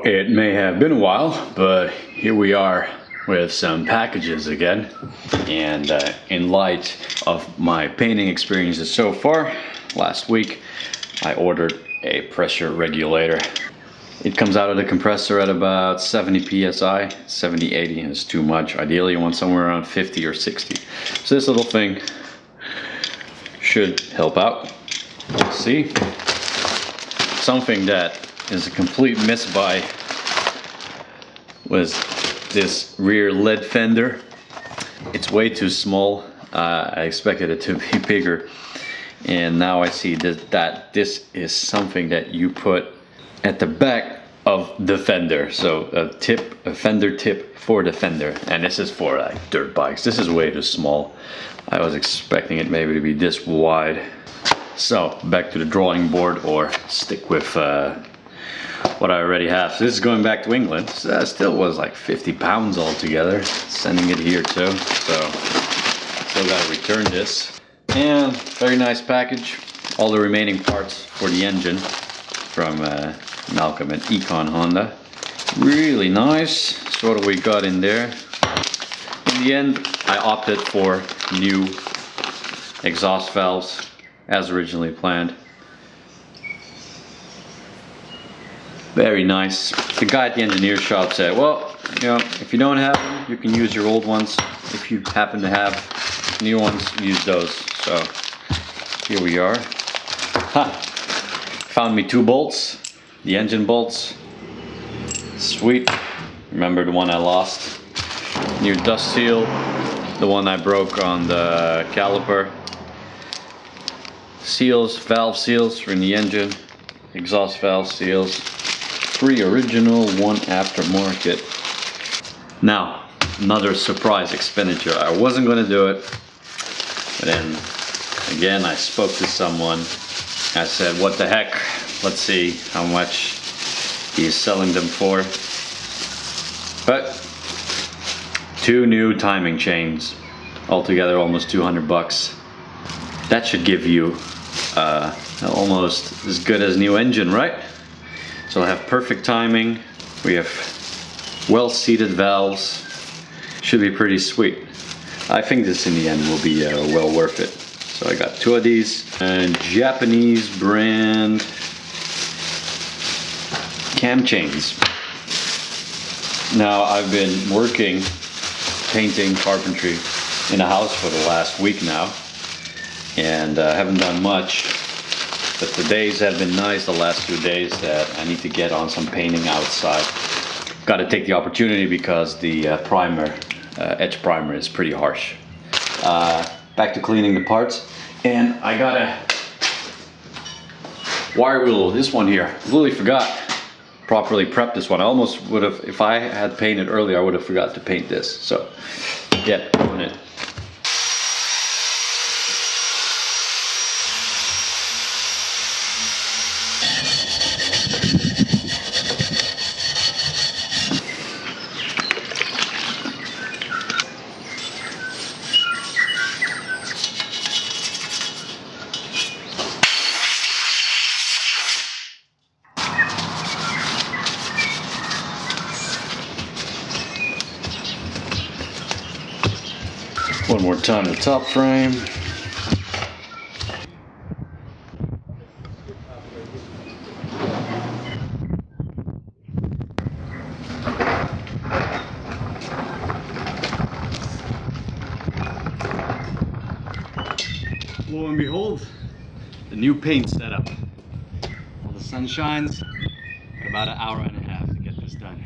It may have been a while, but here we are with some packages again. And in light of my painting experiences so far, last week I ordered a pressure regulator. It comes out of the compressor at about 70 psi. 70, 80 is too much. Ideally you want somewhere around 50 or 60. So this little thing should help out. See? Something that is a complete misbuy was this rear lid fender. It's way too small. I expected it to be bigger, and now I see that this is something that you put at the back of the fender. So a fender tip for the fender, and this is for like dirt bikes. This is way too small. I was expecting it maybe to be this wide. So back to the drawing board, or stick with what I already have. So this is going back to England. So that still was like 50 pounds altogether. Sending it here too. So still gotta return this. And very nice package. All the remaining parts for the engine from Malcolm and Econ Honda. Really nice. So what do we got in there? In the end, I opted for new exhaust valves as originally planned. Very nice. The guy at the engineer shop said, well, you know, if you don't have them, you can use your old ones. If you happen to have new ones, use those. So here we are. Ha! Found me 2 bolts, the engine bolts. Sweet. Remember the one I lost? New dust seal, the one I broke on the caliper. Seals, valve seals from the engine, exhaust valve seals. 3 original, 1 aftermarket. Now, another surprise expenditure. I wasn't going to do it, but then again I spoke to someone. I said, what the heck, let's see how much he's selling them for. But 2 new timing chains, altogether almost 200 bucks. That should give you almost as good as new engine, right? So I have perfect timing. We have well-seated valves. Should be pretty sweet. I think this in the end will be well worth it. So I got 2 of these, and Japanese brand cam chains. Now I've been working, painting, carpentry in the house for the last week now, and haven't done much. But the days have been nice, the last 2 days, that I need to get on some painting outside. Got to take the opportunity because the primer, etch primer, is pretty harsh. Back to cleaning the parts, and I got a wire wheel, this one here. Really forgot properly prep this one. I almost would have, if I had painted earlier, I would have forgot to paint this. So yeah, open it. One more time to the top frame. Lo and behold, the new paint setup. While the sun shines, got about an hour and a half to get this done.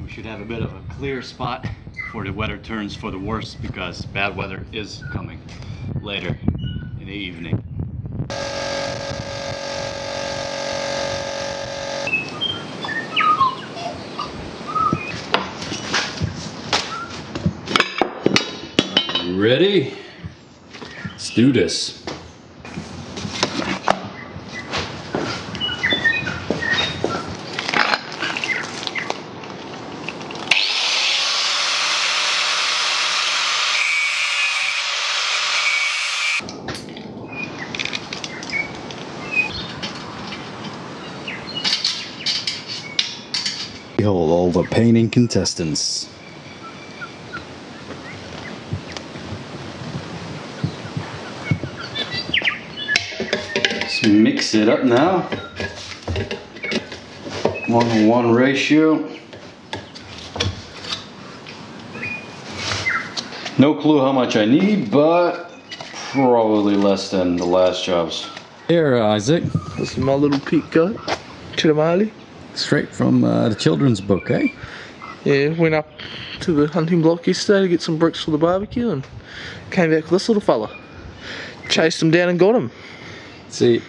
We should have a bit of a clear spot before the weather turns for the worse, because bad weather is coming later in the evening. Ready? Let's do this. Behold all the painting contestants. Let's mix it up now. 1:1 ratio. No clue how much I need, but probably less than the last jobs. Here, Isaac. This is my little pit goat, Chittamali. Straight from the children's book, eh? Yeah, went up to the hunting block yesterday to get some bricks for the barbecue and came back with this little fella. Chased him down and got him. See,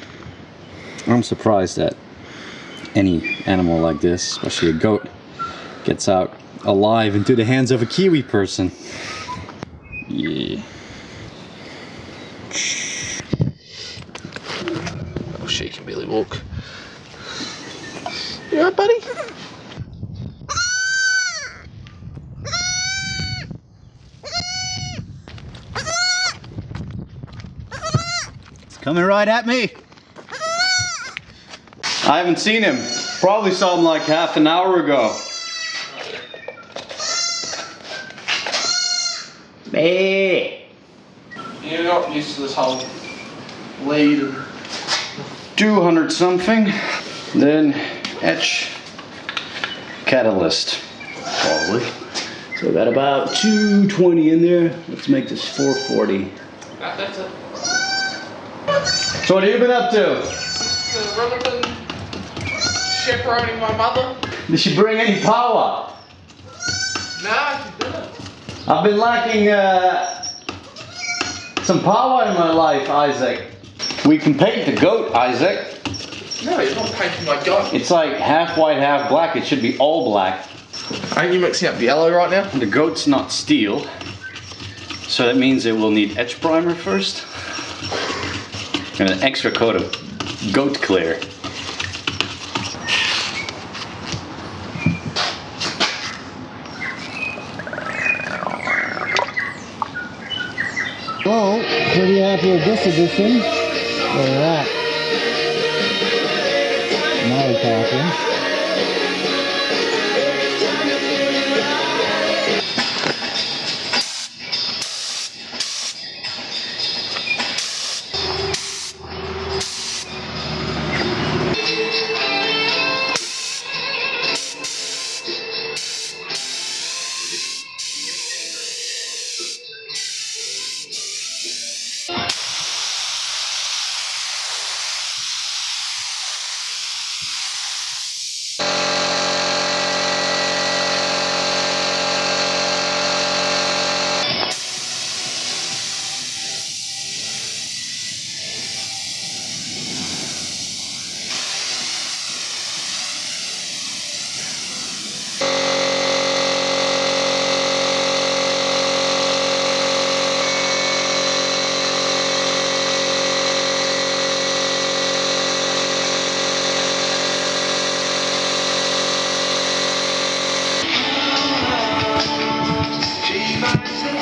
I'm surprised that any animal like this, especially a goat, gets out alive into the hands of a Kiwi person. Yeah. Oh, she can barely walk. You alright, buddy? It's coming right at me. I haven't seen him. Probably saw him like half an hour ago. Hey. You're not used to this whole lead and 200 something. Then etch catalyst. Probably. So I got about 220 in there. Let's make this 440. that's it. So what have you been up to? Remington chaperoning my mother. Did she bring any power? Nah, she didn't. I've been lacking some power in my life, Isaac. We can paint the goat, Isaac. No, you're not painting my goat. It's like half white, half black. It should be all black. Aren't you mixing up the yellow right now? The goat's not steel, so that means it will need etch primer first. And an extra coat of goat clear. Well, pretty happy with this edition. Look at that. Now we're talking.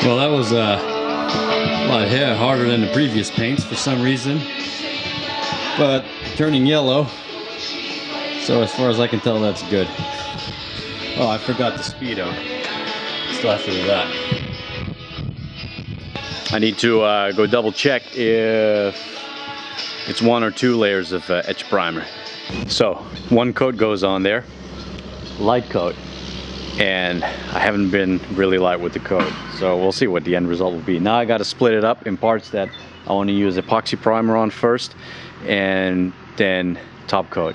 Well, that was a lot harder than the previous paints for some reason, but turning yellow, so as far as I can tell, that's good. Oh, I forgot the speedo. Still have to do that. I need to go double check if it's 1 or 2 layers of etch primer. So 1 coat goes on there, light coat. And I haven't been really light with the coat, so we'll see what the end result will be. Now I got to split it up in parts that I want to use epoxy primer on first, and then top coat.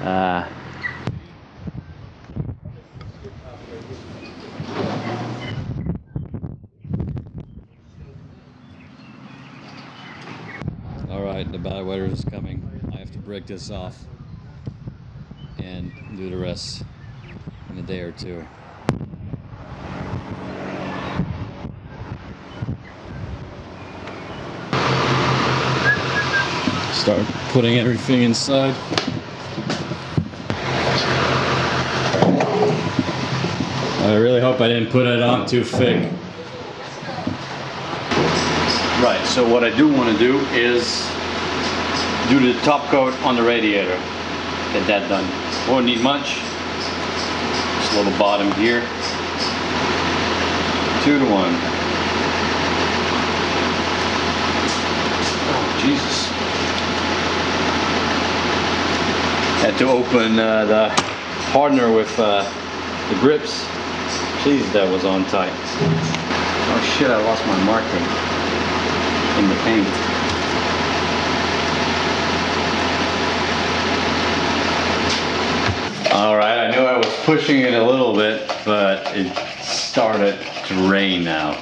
All right, the bad weather is coming. I have to break this off and do the rest in a day or two. Start putting everything inside. I really hope I didn't put it on too thick. Right, so what I do want to do is do the top coat on the radiator. Get that done. Won't need much. this little bottom gear. 2 to 1. Oh, Jesus. Had to open the hardener with the grips. Jeez, that was on tight. Oh shit, I lost my marking in the paint. Alright, I knew I was pushing it a little bit, but it started to rain now.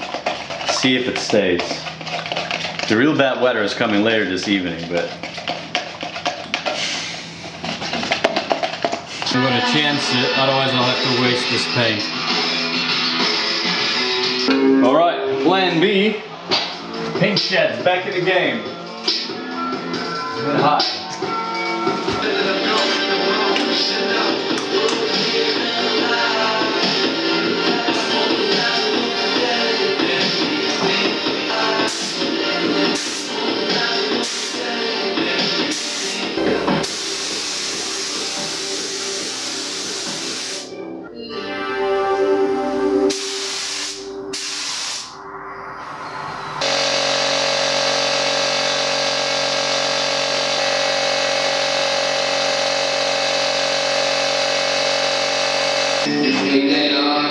See if it stays. The real bad weather is coming later this evening, but I'm gonna chance it, otherwise I'll have to waste this paint. Alright, plan B. Paint shed's back in the game. It's been hot.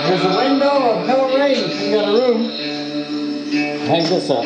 There's a window, a pillar range. You got a room. Hang this up.